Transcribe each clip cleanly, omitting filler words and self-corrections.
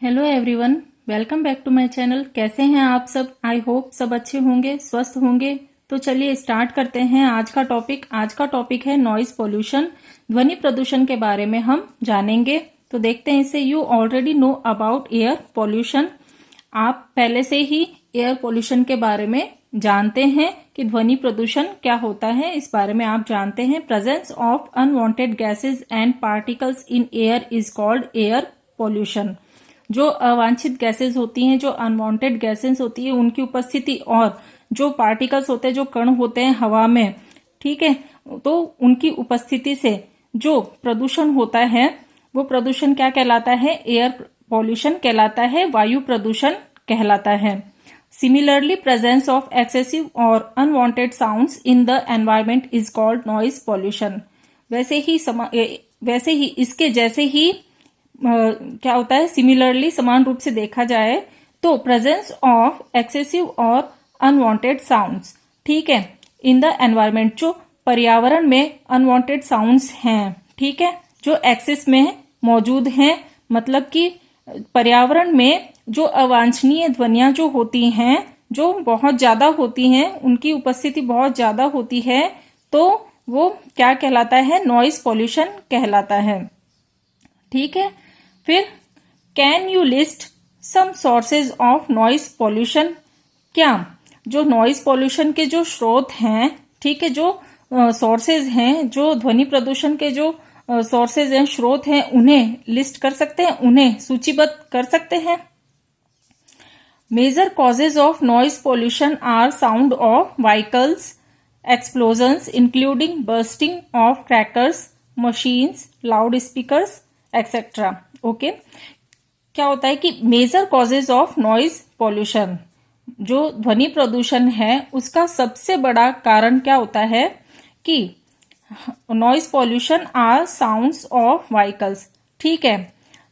Hello everyone, welcome back to my channel. कैसे हैं आप सब? आई होप सब अच्छे होंगे, स्वस्थ होंगे। तो चलिए स्टार्ट करते हैं आज का टॉपिक। आज का टॉपिक है नॉइज पोल्यूशन, ध्वनि प्रदूषण के बारे में हम जानेंगे। तो देखते हैं इसे। You already know about air pollution. आप पहले से ही एयर पोल्यूशन के बारे में जानते हैं कि ध्वनि प्रदूषण क्या होता है, इस बारे में आप जानते हैं। Presence of unwanted gases and particles in air is called air pollution. जो अवांछित गैसेस होती हैं, जो अनवांटेड गैसेस होती है, उनकी उपस्थिति और जो पार्टिकल्स होते हैं, जो कण होते हैं हवा में, ठीक है, तो उनकी उपस्थिति से जो प्रदूषण होता है वो प्रदूषण क्या कहलाता है? एयर पॉल्यूशन कहलाता है, वायु प्रदूषण कहलाता है। सिमिलरली प्रेजेंस ऑफ एक्सेसिव और unwanted sounds in the environment is called noise pollution. वैसे ही इसके जैसे ही क्या होता है, सिमिलरली समान रूप से देखा जाए तो प्रेजेंस ऑफ एक्सेसिव और अनवांटेड साउंड्स, ठीक है, इन द एनवायरमेंट, जो पर्यावरण में अनवांटेड साउंड्स हैं, ठीक है, जो एक्सेस में मौजूद हैं, मतलब कि पर्यावरण में जो अवांछनीय ध्वनियां जो होती हैं, जो बहुत ज्यादा होती हैं, उनकी उपस्थिति बहुत ज्यादा होती है, तो वो क्या कहलाता है? नॉइज पॉल्यूशन कहलाता है, ठीक है। फिर can you list some sources of noise pollution? क्या जो नॉइज पॉल्यूशन के जो स्रोत हैं, ठीक है, जो सोर्सेज हैं, जो ध्वनि प्रदूषण के जो सोर्सेज हैं, स्रोत हैं, उन्हें लिस्ट कर सकते हैं, उन्हें सूचीबद्ध कर सकते हैं। Major causes of noise pollution are sound of vehicles, explosions including bursting of crackers, machines, loud speakers etcetera. Okay, क्या होता है कि major causes of noise pollution, जो ध्वनि प्रदूषण है, उसका सबसे बड़ा कारण क्या होता है कि noise pollution are sounds of vehicles, ठीक है।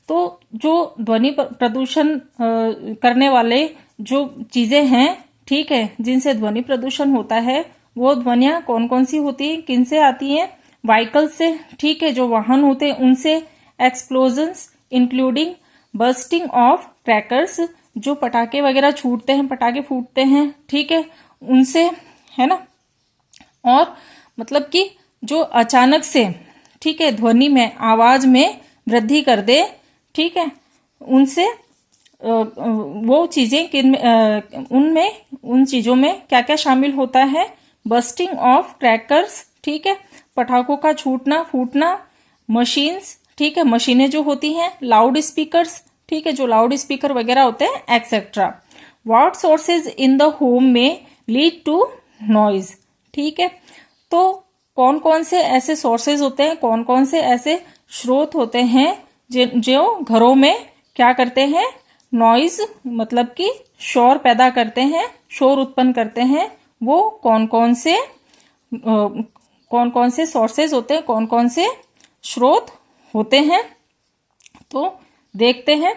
तो जो ध्वनि प्रदूषण करने वाले जो चीजें हैं, ठीक है, जिनसे ध्वनि प्रदूषण होता है, वो ध्वनियां कौन कौन सी होती है, किन से आती हैं? व्हीकल से, ठीक है, जो वाहन होते हैं उनसे। Explosions including bursting of crackers, जो पटाखे वगैरह छूटते हैं, पटाखे फूटते हैं, ठीक है, उनसे, है ना। और मतलब कि जो अचानक से, ठीक है, ध्वनि में, आवाज में वृद्धि कर दे, ठीक है, उनसे वो चीजें उनमें, उन चीजों में क्या क्या शामिल होता है? बर्स्टिंग ऑफ क्रैकर्स, ठीक है, पटाखों का छूटना, फूटना। मशीन्स, ठीक है, मशीनें जो होती हैं। लाउड स्पीकर्स, ठीक है, जो लाउड स्पीकर वगैरह होते हैं, etcetera. What sources in the home में लीड टू नॉइज, ठीक है। तो कौन कौन से ऐसे सोर्सेज होते हैं, कौन कौन से ऐसे स्रोत होते हैं जो घरों में क्या करते हैं? नॉइज, मतलब कि शोर पैदा करते हैं, शोर उत्पन्न करते हैं। वो कौन कौन से सोर्सेज होते हैं, कौन कौन से स्रोत होते हैं? तो देखते हैं।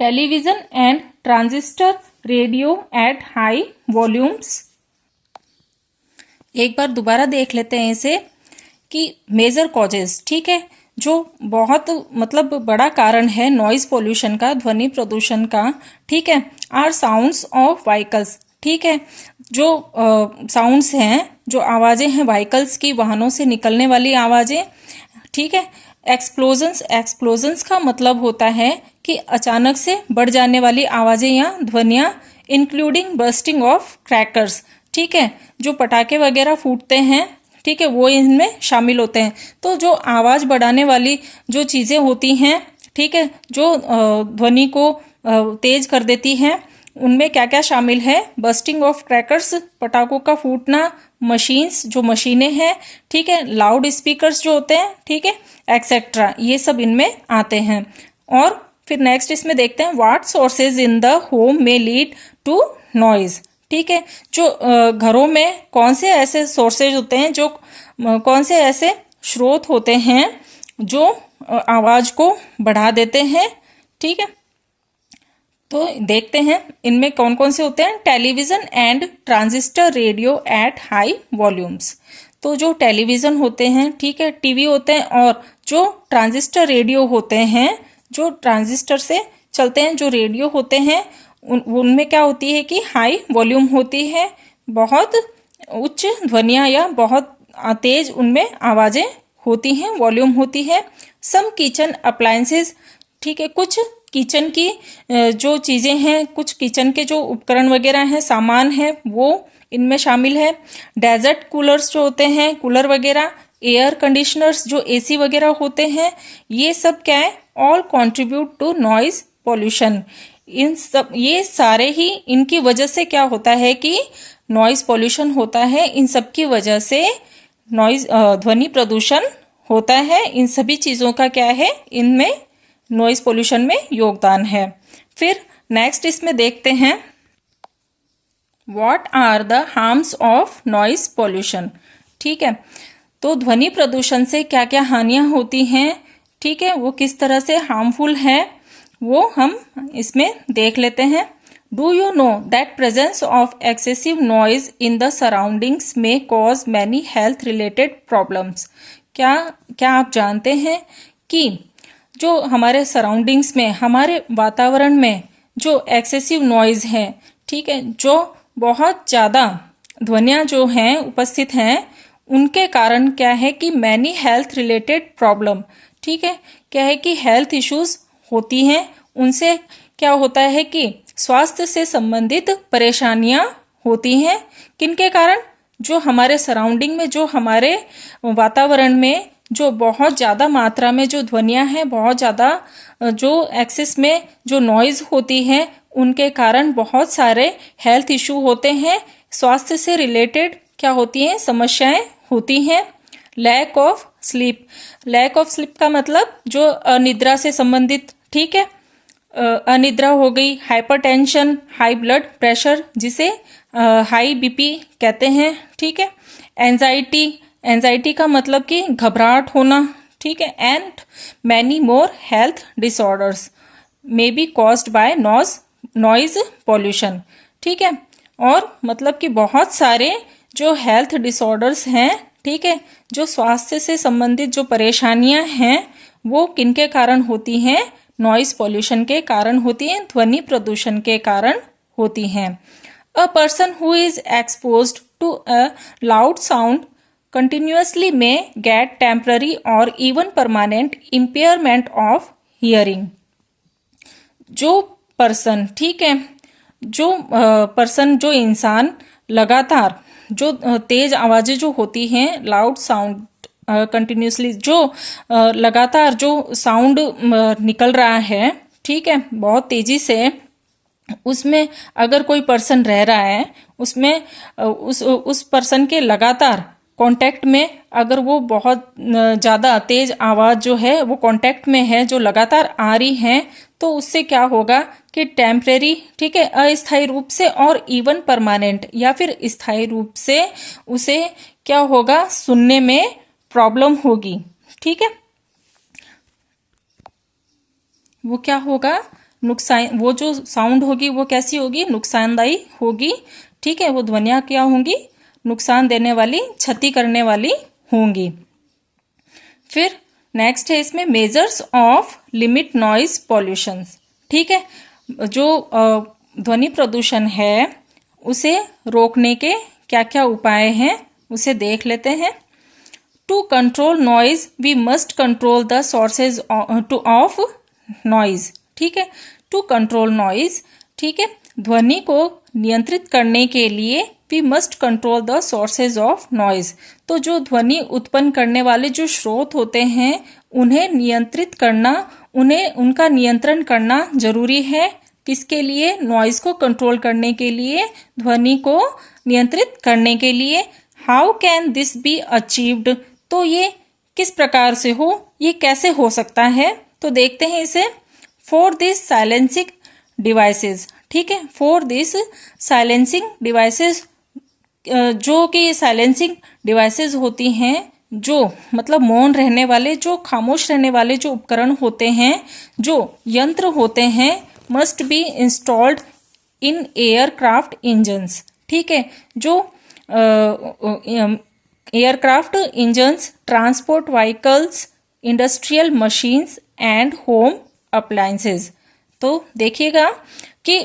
Television and transistor radio at high volumes. एक बार दोबारा देख लेते हैं इसे कि मेजर कॉजेज, ठीक है, जो बहुत मतलब बड़ा कारण है नॉइज पोल्यूशन का, ध्वनि प्रदूषण का, ठीक है, आर साउंड्स ऑफ व्हीकल्स, ठीक है, जो साउंड्स हैं, जो आवाजें हैं व्हीकल्स की, वाहनों से निकलने वाली आवाजें, ठीक है। एक्सप्लोजन्स का मतलब होता है कि अचानक से बढ़ जाने वाली आवाजें या ध्वनियां, इंक्लूडिंग बर्स्टिंग ऑफ क्रैकर्स, ठीक है, जो पटाखे वगैरह फूटते हैं, ठीक है, वो इनमें शामिल होते हैं। तो जो आवाज बढ़ाने वाली जो चीजें होती हैं, ठीक है, जो ध्वनि को तेज कर देती हैं, उनमें क्या क्या शामिल है? बर्स्टिंग ऑफ क्रैकर्स, पटाखों का फूटना। मशीन्स, जो मशीनें हैं, ठीक है, लाउड स्पीकर्स जो होते हैं, ठीक है, एक्सेट्रा, ये सब इनमें आते हैं। और फिर नेक्स्ट इसमें देखते हैं what sources in the home में लीड टू नॉइज, ठीक है, जो घरों में कौन से ऐसे सोर्सेज होते हैं, जो कौन से ऐसे स्रोत होते हैं जो आवाज को बढ़ा देते हैं, ठीक है। तो देखते हैं इनमें कौन कौन से होते हैं। Television and transistor radio at high volumes. तो जो टेलीविजन होते हैं, ठीक है, टीवी होते हैं, और जो ट्रांजिस्टर रेडियो होते हैं, जो ट्रांजिस्टर से चलते हैं, जो रेडियो होते हैं, उनमें क्या होती है कि हाई वॉल्यूम होती है, बहुत उच्च ध्वनियाँ या बहुत तेज उनमें आवाज़ें होती हैं, वॉल्यूम होती है। सम किचन अप्लायंसेस, ठीक है, कुछ किचन की जो चीज़ें हैं, कुछ किचन के जो उपकरण वगैरह हैं, सामान हैं, वो इनमें शामिल है। डेजर्ट कूलर्स जो होते हैं, कूलर वगैरह, एयर कंडीशनर्स जो एसी वगैरह होते हैं, ये सब क्या है, all contribute to noise pollution. इन सब, ये सारे ही इनकी वजह से क्या होता है कि नॉइज पॉल्यूशन होता है। इन सब की वजह से नॉइज ध्वनि प्रदूषण होता है। इन सभी चीज़ों का क्या है, इनमें नॉइज पॉल्यूशन में योगदान है। फिर नेक्स्ट इसमें देखते हैं what are the harms of noise pollution. ठीक है, तो ध्वनि प्रदूषण से क्या क्या हानियां होती हैं, ठीक है, वो किस तरह से हार्मफुल है, वो हम इसमें देख लेते हैं। Do you know that presence of excessive noise in the surroundings में cause many health related problems. क्या आप जानते हैं कि जो हमारे सराउंडिंग्स में, हमारे वातावरण में जो एक्सेसिव नॉइज है, ठीक है, जो बहुत ज़्यादा ध्वनियाँ जो हैं उपस्थित हैं, उनके कारण क्या है कि मैनी हेल्थ रिलेटेड प्रॉब्लम, ठीक है, क्या है कि हेल्थ इश्यूज होती हैं। उनसे क्या होता है कि स्वास्थ्य से संबंधित परेशानियां होती हैं। किनके कारण? जो हमारे सराउंडिंग में, जो हमारे वातावरण में जो बहुत ज़्यादा मात्रा में जो ध्वनियाँ हैं, बहुत ज़्यादा जो एक्सेस में जो नॉइज होती है, उनके कारण बहुत सारे हेल्थ इशू होते हैं। स्वास्थ्य से रिलेटेड क्या होती हैं, समस्याएं होती हैं। Lack of sleep, lack of sleep का मतलब जो अनिद्रा से संबंधित, ठीक है, अनिद्रा हो गई, हाइपरटेंशन, हाई ब्लड प्रेशर जिसे हाई बीपी कहते हैं, ठीक है, एंजाइटी, एंजाइटी का मतलब कि घबराहट होना, ठीक है, and many more health disorders may be caused by noise pollution. ठीक है, और मतलब कि बहुत सारे जो हेल्थ डिसऑर्डर्स हैं, ठीक है, जो स्वास्थ्य से संबंधित जो परेशानियां हैं, वो किनके कारण होती हैं, नॉइज पॉल्यूशन के कारण होती हैं, ध्वनि प्रदूषण के कारण होती हैं। A person who is exposed to a loud sound continuously may get temporary or even permanent impairment of hearing। जो पर्सन, ठीक है, जो पर्सन, जो इंसान लगातार जो तेज आवाजें जो होती हैं, लाउड साउंड कंटिन्यूसली, जो लगातार जो साउंड निकल रहा है, ठीक है, बहुत तेजी से, उसमें अगर कोई पर्सन रह रहा है, उसमें उस पर्सन के लगातार कांटेक्ट में, अगर वो बहुत ज़्यादा तेज आवाज़ जो है वो कांटेक्ट में है, जो लगातार आ रही है, तो उससे क्या होगा कि टेम्परेरी, ठीक है, अस्थायी रूप से, और इवन परमानेंट या फिर स्थायी रूप से उसे क्या होगा, सुनने में प्रॉब्लम होगी। ठीक है, वो क्या होगा, नुकसान, वो जो साउंड होगी वो कैसी होगी, नुकसानदायी होगी। ठीक है, वो ध्वनियाँ क्या होंगी, नुकसान देने वाली, क्षति करने वाली होंगी। फिर नेक्स्ट है इसमें measures of limit noise pollution. ठीक है, जो ध्वनि प्रदूषण है उसे रोकने के क्या क्या उपाय हैं, उसे देख लेते हैं। To control noise we must control the sources of noise. ठीक है, टू कंट्रोल नॉइज, ठीक है, ध्वनि को नियंत्रित करने के लिए we must control the sources of noise. तो जो ध्वनि उत्पन्न करने वाले जो स्रोत होते हैं, उन्हें नियंत्रित करना, उन्हें उनका नियंत्रण करना जरूरी है। किसके लिए, नॉइज को कंट्रोल करने के लिए, ध्वनि को नियंत्रित करने के लिए। How can this be achieved, तो ये किस प्रकार से हो, ये कैसे हो सकता है, तो देखते हैं इसे। फॉर दिस साइलेंसिंग डिवाइसेस, ठीक है, फॉर दिस साइलेंसिंग डिवाइसेस, जो कि साइलेंसिंग डिवाइसेस होती हैं, जो मतलब मौन रहने वाले, जो खामोश रहने वाले जो उपकरण होते हैं, जो यंत्र होते हैं, must be installed in aircraft engines. ठीक है, जो aircraft engines, transport vehicles, industrial machines and home appliances. तो देखिएगा कि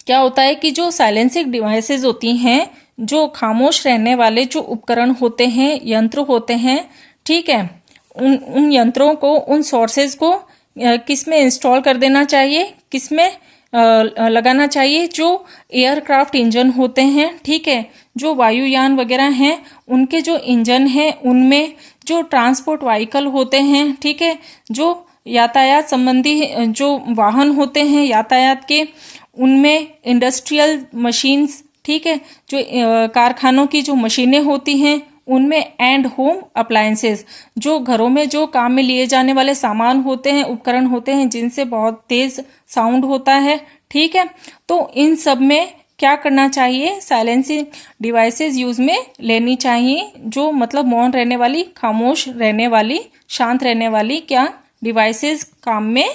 क्या होता है कि जो साइलेंसिंग डिवाइसेस होती हैं, जो खामोश रहने वाले जो उपकरण होते हैं, यंत्र होते हैं, ठीक है, उन यंत्रों को, उन सोर्सेज को किस में इंस्टॉल कर देना चाहिए, किस में लगाना चाहिए, जो एयरक्राफ्ट इंजन होते हैं, ठीक है, जो वायुयान वगैरह हैं उनके जो इंजन हैं उनमें, जो ट्रांसपोर्ट व्हीकल होते हैं, ठीक है, जो यातायात संबंधी जो वाहन होते हैं यातायात के, उनमें इंडस्ट्रियल मशीन्स, ठीक है, जो कारखानों की जो मशीनें होती हैं उनमें, एंड होम अप्लायंसेस, जो घरों में जो काम में लिए जाने वाले सामान होते हैं, उपकरण होते हैं जिनसे बहुत तेज साउंड होता है, ठीक है। तो इन सब में क्या करना चाहिए, साइलेंसिंग डिवाइसेस यूज में लेनी चाहिए, जो मतलब मौन रहने वाली, खामोश रहने वाली, शांत रहने वाली क्या डिवाइसेस काम में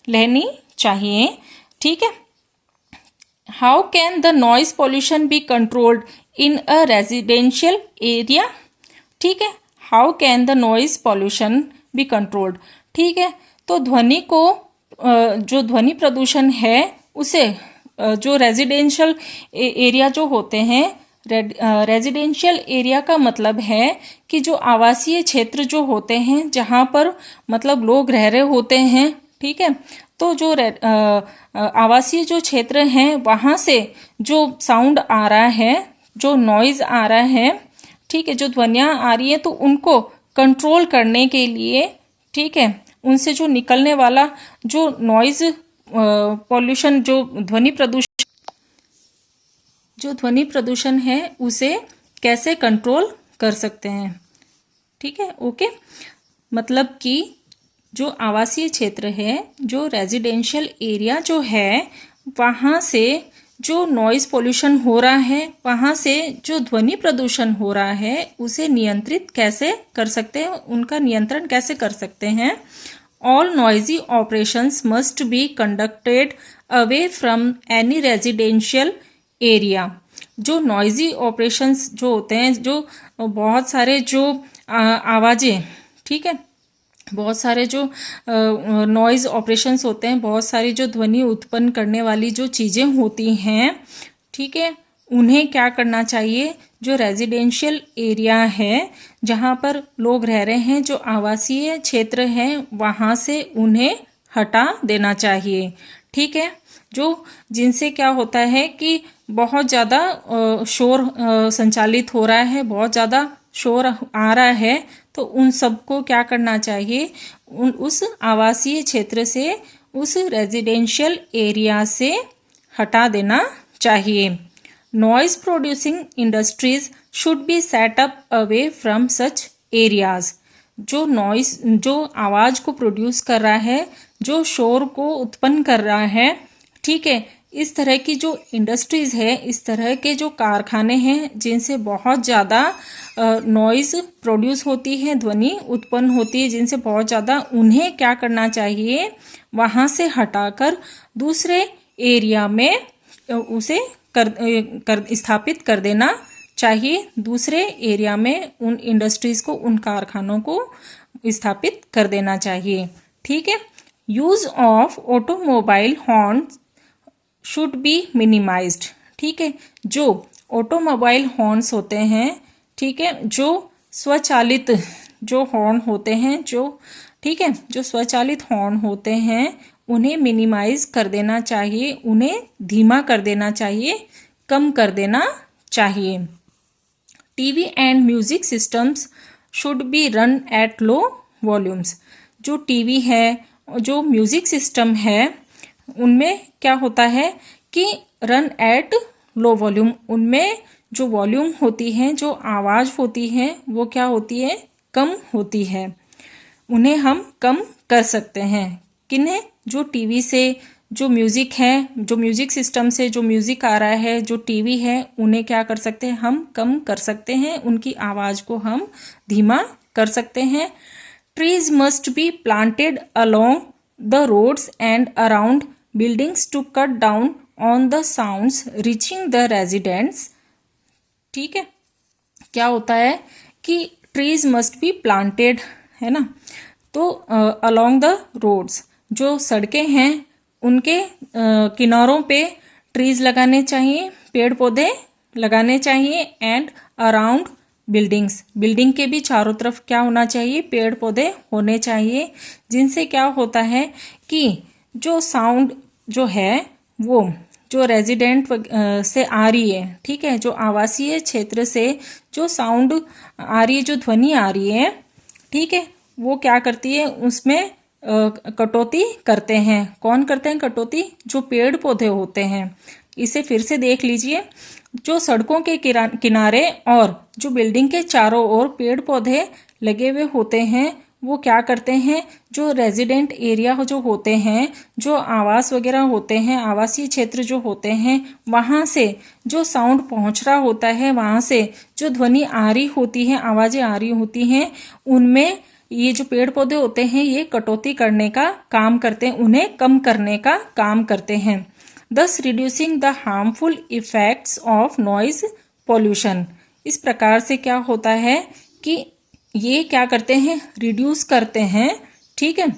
लेनी चाहिए, ठीक है। How can the noise pollution be controlled in a residential area, ठीक है, how can the noise pollution be controlled, ठीक है। तो ध्वनि को, जो ध्वनि प्रदूषण है उसे, जो रेजिडेंशियल एरिया जो होते हैं, रेजिडेंशियल एरिया का मतलब है कि जो आवासीय क्षेत्र जो होते हैं, जहाँ पर मतलब लोग रह रहे होते हैं, ठीक है, तो जो आवासीय जो क्षेत्र हैं वहाँ से जो साउंड आ रहा है, जो नॉइज आ रहा है, ठीक है, जो ध्वनियाँ आ रही है, तो उनको कंट्रोल करने के लिए, ठीक है, उनसे जो निकलने वाला जो नॉइज पॉल्यूशन, जो ध्वनि प्रदूषण है उसे कैसे कंट्रोल कर सकते हैं, ठीक है, ओके। मतलब कि जो आवासीय क्षेत्र है, जो रेजिडेंशियल एरिया जो है, वहाँ से जो नॉइज पोल्यूशन हो रहा है, वहाँ से जो ध्वनि प्रदूषण हो रहा है, उसे नियंत्रित कैसे कर सकते हैं, उनका नियंत्रण कैसे कर सकते हैं। All noisy operations must be conducted away from any residential area. जो नॉइजी ऑपरेशंस जो होते हैं, जो बहुत सारे जो आवाज़ें, ठीक है, बहुत सारे जो नॉइज ऑपरेशंस होते हैं, बहुत सारी जो ध्वनि उत्पन्न करने वाली जो चीज़ें होती हैं, ठीक है, उन्हें क्या करना चाहिए, जो रेजिडेंशियल एरिया है, जहाँ पर लोग रह रहे हैं, जो आवासीय क्षेत्र हैं, वहाँ से उन्हें हटा देना चाहिए, ठीक है। जो जिनसे क्या होता है कि बहुत ज़्यादा शोर संचालित हो रहा है, बहुत ज़्यादा शोर आ रहा है, तो उन सबको क्या करना चाहिए, उस आवासीय क्षेत्र से, उस रेजिडेंशियल एरिया से हटा देना चाहिए। Noise producing industries should be set up away from such areas. जो नॉइज, जो आवाज़ को प्रोड्यूस कर रहा है, जो शोर को उत्पन्न कर रहा है, ठीक है, इस तरह की जो इंडस्ट्रीज है, इस तरह के जो कारखाने हैं जिनसे बहुत ज़्यादा नॉइज प्रोड्यूस होती है, ध्वनि उत्पन्न होती है जिनसे बहुत ज़्यादा, उन्हें क्या करना चाहिए, वहाँ से हटाकर दूसरे एरिया में उसे स्थापित कर देना चाहिए। दूसरे एरिया में उन इंडस्ट्रीज को, उन कारखानों को स्थापित कर देना चाहिए, ठीक है। Use of automobile horn should be minimised, ठीक है। जो ऑटोमोबाइल हॉर्न्स होते हैं, ठीक है, जो स्वचालित जो हॉर्न होते हैं, जो, ठीक है, जो स्वचालित हॉर्न होते हैं, उन्हें मिनिमाइज कर देना चाहिए, उन्हें धीमा कर देना चाहिए, कम कर देना चाहिए। TV and music systems should be run at low volumes. जो टीवी है, जो म्यूजिक सिस्टम है, उनमें क्या होता है कि रन एट लो वॉल्यूम, उनमें जो वॉल्यूम होती है, जो आवाज़ होती है, वो क्या होती है, कम होती है। उन्हें हम कम कर सकते हैं। किन्हें, जो टीवी से जो म्यूज़िक है, जो म्यूज़िक सिस्टम से जो म्यूज़िक आ रहा है, जो टीवी है, उन्हें क्या कर सकते हैं, हम कम कर सकते हैं, उनकी आवाज़ को हम धीमा कर सकते हैं। Trees must be planted along the roads and around buildings to cut down on the sounds reaching the residents, ठीक है। क्या होता है कि ट्रीज मस्ट बी प्लांटेड, है ना, तो अलोंग द रोड्स, जो सड़कें हैं उनके किनारों पे ट्रीज लगाने चाहिए, पेड़ पौधे लगाने चाहिए। एंड अराउंड बिल्डिंग्स, बिल्डिंग के भी चारों तरफ क्या होना चाहिए, पेड़ पौधे होने चाहिए, जिनसे क्या होता है कि जो साउंड जो है वो जो रेजिडेंट से आ रही है, ठीक है, जो आवासीय क्षेत्र से जो साउंड आ रही है, जो ध्वनि आ रही है, ठीक है, वो क्या करती है, उसमें कटौती करते हैं। कौन करते हैं कटौती, जो पेड़ पौधे होते हैं। इसे फिर से देख लीजिए, जो सड़कों के किनारे और जो बिल्डिंग के चारों ओर पेड़ पौधे लगे हुए होते हैं, वो क्या करते हैं, जो रेजिडेंट एरिया जो होते हैं, जो आवास वगैरह होते हैं, आवासीय क्षेत्र जो होते हैं, वहां से जो साउंड पहुंच रहा होता है, वहां से जो ध्वनि आ रही होती है, आवाजें आ रही होती हैं, उनमें ये जो पेड़ पौधे होते हैं ये कटौती करने का काम करते हैं, उन्हें कम करने का काम करते हैं। thus reducing the harmful effects of noise pollution। इस प्रकार से क्या होता है कि ये क्या करते हैं, रिड्यूस करते हैं, ठीक है,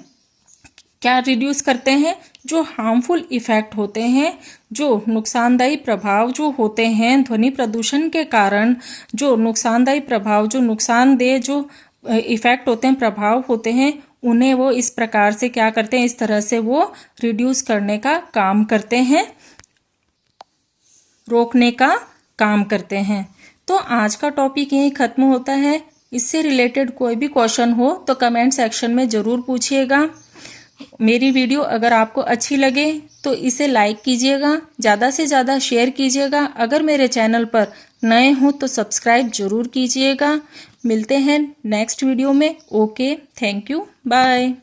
क्या रिड्यूस करते हैं, जो हार्मफुल इफेक्ट होते हैं, जो नुकसानदायी प्रभाव जो होते हैं ध्वनि प्रदूषण के कारण, जो नुकसानदायी प्रभाव, जो नुकसानदेह जो इफेक्ट होते हैं, प्रभाव होते हैं, उन्हें वो इस प्रकार से क्या करते हैं, इस तरह से वो रिड्यूस करने का काम करते हैं, रोकने का काम करते हैं। तो आज का टॉपिक यहीं खत्म होता है। इससे रिलेटेड कोई भी क्वेश्चन हो तो कमेंट सेक्शन में जरूर पूछिएगा। मेरी वीडियो अगर आपको अच्छी लगे तो इसे लाइक कीजिएगा, ज़्यादा से ज़्यादा शेयर कीजिएगा। अगर मेरे चैनल पर नए हो तो सब्सक्राइब जरूर कीजिएगा। मिलते हैं नेक्स्ट वीडियो में। Okay, thank you, bye.